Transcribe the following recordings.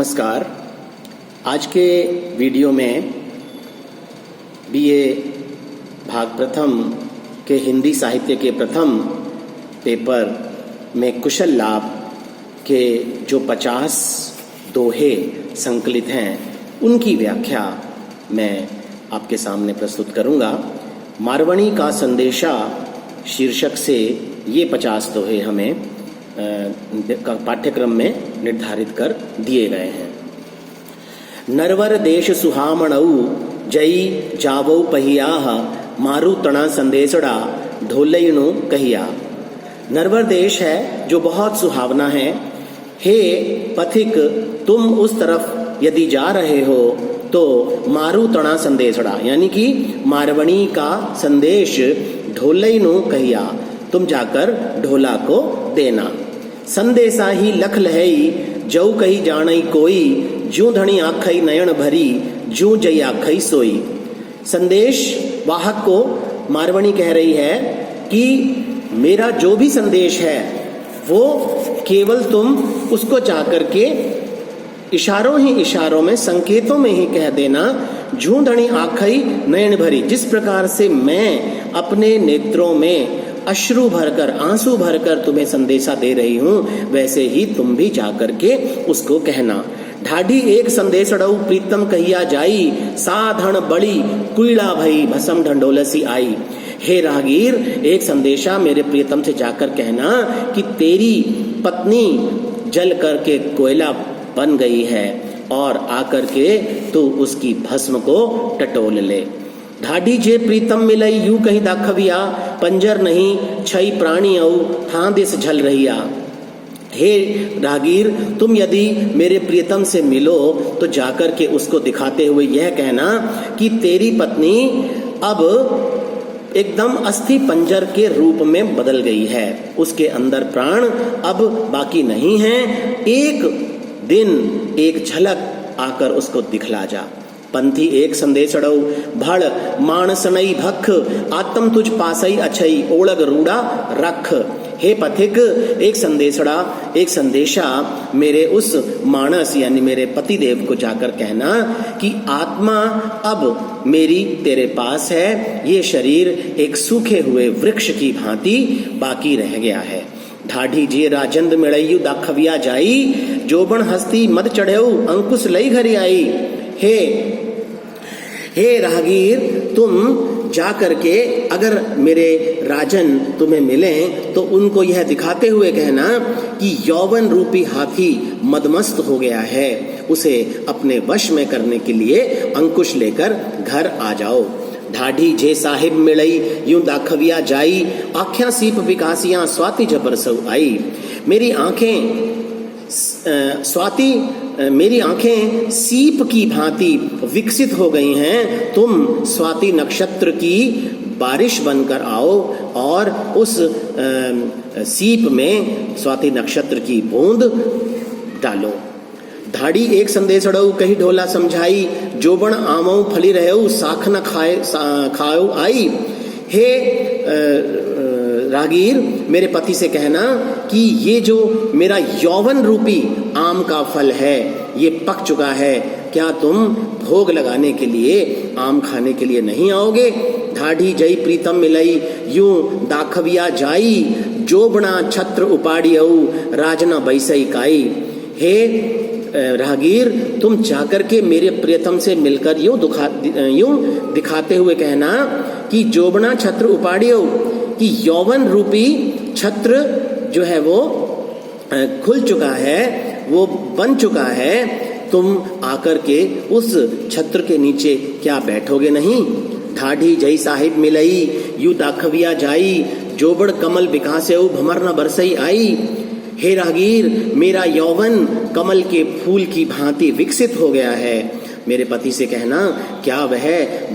नमस्कार। आज के वीडियो में बीए भाग प्रथम के हिंदी साहित्य के प्रथम पेपर में कुशल लाभ के जो 50 दोहे संकलित हैं उनकी व्याख्या मैं आपके सामने प्रस्तुत करूंगा। मारवणी का संदेशा शीर्षक से ये 50 दोहे हमें पाठ्यक्रम में निर्धारित कर दिए गए हैं। नरवर देश सुहामणऊ जई जावो पहियाह मारू तना संदेशड़ा ढोलैनु कहिया। नरवर देश है जो बहुत सुहावना है। हे पथिक, तुम उस तरफ यदि जा रहे हो तो मारू तना संदेशड़ा यानी कि मारवणी का संदेश ढोलैनु कहिया, तुम जाकर ढोला को देना। संदेशा ही लख लहई जऊ कही जानई कोई, जू धनी आखई नयन भरी जू जई आखई सोई। संदेश वाहक को मारवणी कह रही है कि मेरा जो भी संदेश है वो केवल तुम उसको जाकर के इशारों में संकेतों में ही कह देना। जू धनी आखई नयन भरी, जिस प्रकार से मैं अपने नेत्रों में अश्रु भरकर आंसू भरकर तुम्हें संदेशा दे रही हूं, वैसे ही तुम भी जाकर के उसको कहना। ढाढ़ी एक संदेशड़ऊ प्रीतम कहिया जाई, साधन बड़ी कुईड़ा भई भसम ढंडोलसी आई। हे राहगीर, एक संदेशा मेरे प्रियतम से जाकर कहना कि तेरी पत्नी जल करके कोयला बन गई है और आकर के तू उसकी भस्म को टटोल ले। ढाढ़ी जे प्रीतम मिलई यूं कहीं दाखविया, पंजर नहीं छई प्राणी औ हाँ दिस झल रहिया। हे राहगीर, तुम यदि मेरे प्रियतम से मिलो तो जाकर के उसको दिखाते हुए यह कहना कि तेरी पत्नी अब एकदम अस्थि पंजर के रूप में बदल गई है, उसके अंदर प्राण अब बाकी नहीं है। एक दिन एक झलक आकर उसको दिखला जा। पंथी एक संदेशड़ऊ भड़ मानसनई भख, आत्म तुझ पासई अछई ओड़ग रूड़ा रख। हे पथिक, एक संदेशड़ा एक संदेशा मेरे उस मानस यानी मेरे पति देव को जाकर कहना कि आत्मा अब मेरी तेरे पास है, ये शरीर एक सूखे हुए वृक्ष की भांति बाकी रह गया है। ढाढ़ी जे राजंद मिड़यू दाखविया जाई, जोबन हस्ती मद चढ़ेऊ अंकुश लई घरी आई। हे राहगीर, तुम जा करके अगर मेरे राजन तुम्हें मिलें तो उनको यह दिखाते हुए कहना कि यौवन रूपी हाथी मदमस्त हो गया है, उसे अपने वश में करने के लिए अंकुश लेकर घर आ जाओ। ढाढ़ी जे साहिब मिलई यूं दाखविया जाई, आँखें सीप विकासियां स्वाति जबर सौ आई। मेरी आंखें सीप की भांति विकसित हो गई हैं, तुम स्वाति नक्षत्र की बारिश बनकर आओ और उस सीप में स्वाति नक्षत्र की बूंद डालो। ढाढ़ी एक संदेशड़ऊ कही ढोला समझाई, जोबन आमऊ फली रहेऊ साख न खाओ आई। हे राहगीर, मेरे पति से कहना कि ये जो मेरा यौवन रूपी आम का फल है ये पक चुका है, क्या तुम भोग लगाने के लिए आम खाने के लिए नहीं आओगे। ढाढ़ी जई प्रीतम मिलई यूं दाखविया जाई, जोबना छत्र उपाड़ियऊ राजना बैसई काई। हे राहगीर, तुम जाकर के मेरे प्रियतम से मिलकर यूं दिखाते हुए कहना कि जोबना छत्र उपाड़ियो, कि यौवन रूपी छत्र जो है वो खुल चुका है, वो बन चुका है, तुम आकर के उस छत्र के नीचे क्या बैठोगे नहीं। ढाढ़ी जई साहिब मिलई यू दाखविया जाई, जोबड़ कमल विकासेऊ भमर न बरसई आई। हे राहगीर, मेरा यौवन कमल के फूल की भांति विकसित हो गया है, मेरे पति से कहना क्या वह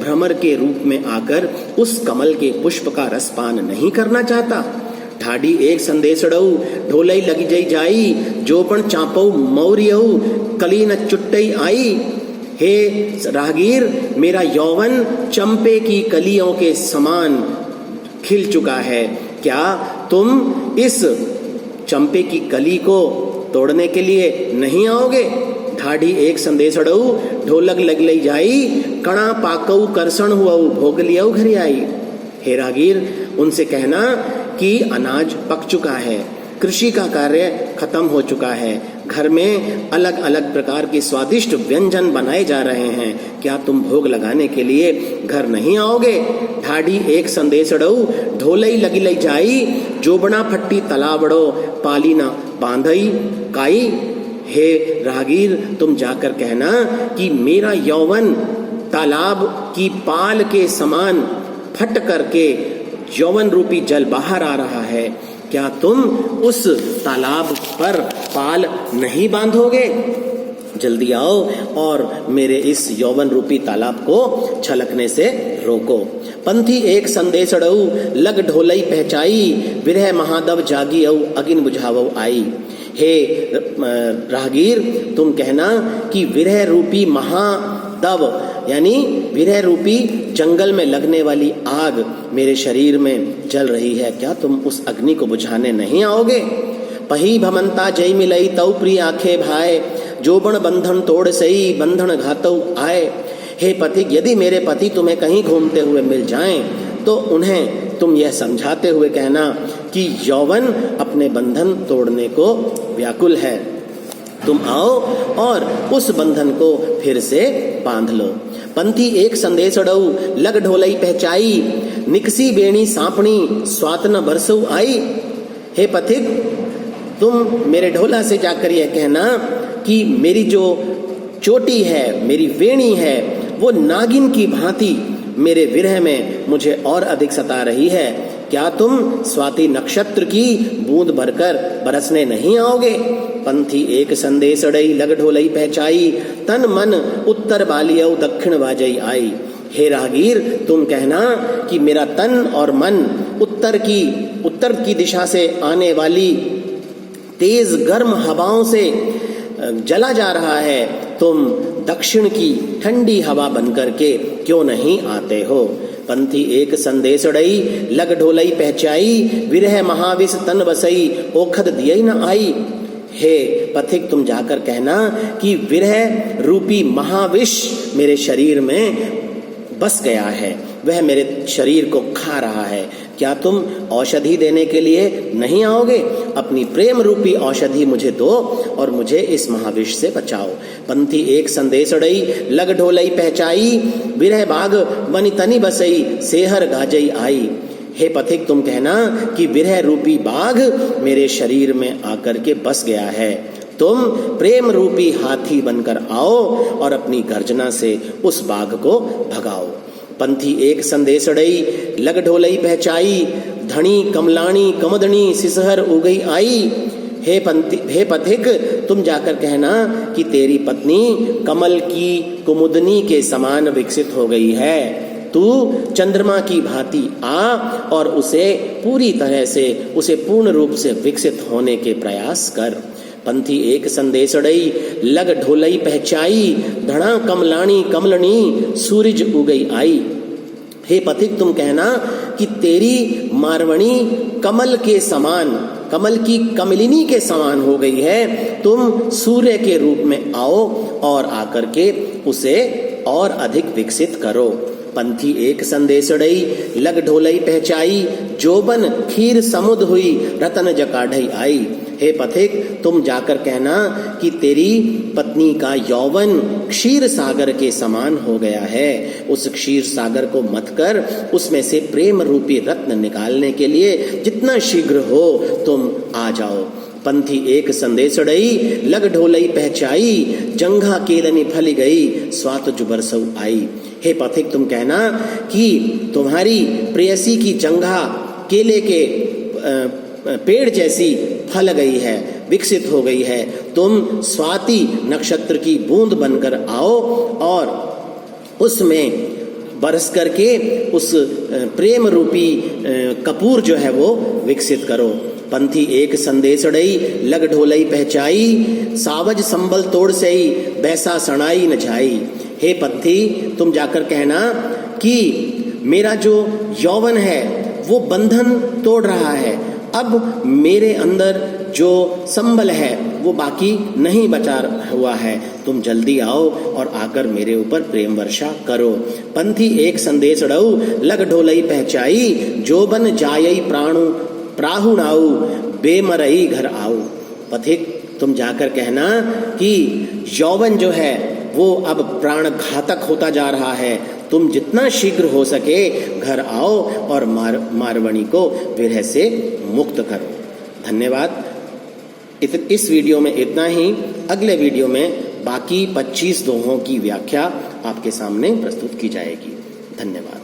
भ्रमर के रूप में आकर उस कमल के पुष्प का रसपान नहीं करना चाहता। ढाढ़ी एक संदेशड़ऊ ढोलई लगी जई जाई, जोपन चापऊ मौरियऊ कली न चुट्टई आई। हे राहगीर, मेरा यौवन चंपे की कलियों के समान खिल चुका है, क्या तुम इस चंपे की कली को तोड़ने के लिए नहीं आओगे? ढाढ़ी एक संदेशड़ऊ, ढोलक लग लई जाई, कणा पाकऊ करसण हुआऊ, भोग लियाऊ घरे आई। हे राहगीर, उनसे कहना कि अनाज पक चुका है, कृषि का कार्य खत्म हो चुका है, घर में अलग अलग प्रकार के स्वादिष्ट व्यंजन बनाए जा रहे हैं, क्या तुम भोग लगाने के लिए घर नहीं आओगे? ढाढ़ी एक संदेशड़ऊ, ढोलई लगी लई जाई, जोबना फट्टी तलावड़ो, पाली न बांधई काई। हे राहगीर, तुम जाकर कहना कि मेरा यौवन तालाब की पाल के समान फट करके यौवन रूपी जल बाहर आ रहा है, क्या तुम उस तालाब पर पाल नहीं बांधोगे? जल्दी आओ और मेरे इस यौवन रूपी तालाब को छलकने से रोको। पंथी एक संदेशड़ऊ, लग ढोलई पहचाई, विरह महादव जागी औ, अगिन बुझावऊ आई। हे राहगीर, तुम कहना कि विरह रूपी महादव यानी विरह रूपी जंगल में लगने वाली आग मेरे शरीर में जल रही है, क्या तुम उस अग्नि को बुझाने नहीं आओगे? पही भमंता जय मिलई, तौ प्रिय आखे भाई, जोबन बंधन तोड़ सही, बंधन घातौ आए। हे पथिक, यदि मेरे पति तुम्हें कहीं घूमते हुए मिल जाएं तो उन्हें तुम यह समझाते हुए कहना कि यौवन अपने बंधन तोड़ने को व्याकुल है, तुम आओ और उस बंधन को फिर से बांध लो। पंथी एक संदेशड़ऊ, लग ढोलई पहचाई, निकसी बेणी सांपणी, स्वातन बरसऊ आई। हे पथिक, तुम मेरे ढोला से जाकर यह कहना कि मेरी जो चोटी है, मेरी वेणी है, वो नागिन की भांति मेरे विरह में मुझे और अधिक सता रही है, क्या तुम स्वाति नक्षत्र की बूंद भरकर बरसने नहीं आओगे? पंथी एक संदेशड़ई, लग ढोलई पहचाई, तन मन उत्तर बालियऊ, दक्षिण बाजई आई। हे राहगीर, तुम कहना कि मेरा तन और मन उत्तर की दिशा से आने वाली तेज गर्म हवाओं से जला जा रहा है, तुम दक्षिण की ठंडी हवा बनकर के क्यों नहीं आते हो? पंथी एक संदेशड़ई, लग ढोलई पहचाई, विरह महाविष तन बसई, ओखद दियई न आई। हे पथिक, तुम जाकर कहना कि विरह रूपी महाविष मेरे शरीर में बस गया है, वह मेरे शरीर को खा रहा है, क्या तुम औषधि देने के लिए नहीं आओगे? अपनी प्रेम रूपी औषधि मुझे दो और मुझे इस महाविष से बचाओ। पंथी एक संदेशड़ई, लग ढोलई पहचाई, विरह बाग बनी तनी बसई, सेहर गाजई आई। हे पथिक, तुम कहना कि विरह रूपी बाघ मेरे शरीर में आकर के बस गया है, तुम प्रेम रूपी हाथी बनकर आओ और अपनी गर्जना से उस बाघ को भगाओ। पंथी एक संदेशड़ई, लग ढोलई पहचाई, धनी कमलाणी कमदनी, सिसहर उगई आई। हे पथिक, तुम जाकर कहना कि तेरी पत्नी कमल की कुमुदनी के समान विकसित हो गई है, तू चंद्रमा की भांति आ और उसे पूरी तरह से, उसे पूर्ण रूप से विकसित होने के प्रयास कर। पंथी एक संदेशड़ई, लग ढोलई पहचाई, धड़ा कमलाणी कमलनी, सूरज उगई आई। हे पथिक, तुम कहना कि तेरी मारवणी कमल के समान, कमल की कमलिनी के समान हो गई है, तुम सूर्य के रूप में आओ और आकर के उसे और अधिक विकसित करो। पंथी एक संदेशड़ई, लग ढोलई पहचाई, जोबन खीर समुद हुई, रतन जकाढ़ई आई। हे पथिक, तुम जाकर कहना कि तेरी पत्नी का यौवन क्षीर सागर के समान हो गया है, उस क्षीर सागर को मत कर उसमें से प्रेम रूपी रत्न निकालने के लिए जितना शीघ्र हो तुम आ जाओ। पंथी एक संदेशड़ई, लग ढोलई पहचाई, जंघा केलनी फली गई, स्वात जुबरसऊ आई। हे पथिक, तुम कहना कि तुम्हारी प्रेयसी की जंघा केले के पेड़ जैसी फल गई है, विकसित हो गई है, तुम स्वाति नक्षत्र की बूंद बनकर आओ और उसमें बरस करके उस प्रेम रूपी कपूर जो है वो विकसित करो। पंथी एक संदेशड़ई, लग ढोलई पहचाई, सावज संबल तोड़ सई, बैसा सणाई न जाई। हे पंथी, तुम जाकर कहना कि मेरा जो यौवन है वो बंधन तोड़ रहा है, अब मेरे अंदर जो संबल है वो बाकी नहीं बचा हुआ है। तुम जल्दी आओ और आकर मेरे ऊपर प्रेम वर्षा करो। पंथी एक संदेश डऊ, लग ढोलई पहचाई, जो बन जायई प्राणु प्राहुणाऊ, बेमरई घर आओ। पथिक तुम जाकर कहना कि यौवन जो है वो अब प्राण घातक होता जा रहा है, तुम जितना शीघ्र हो सके घर आओ और मारवणी को विरह से मुक्त करो। धन्यवाद। इस वीडियो में इतना ही। अगले वीडियो में बाकी 25 दोहों की व्याख्या आपके सामने प्रस्तुत की जाएगी। धन्यवाद।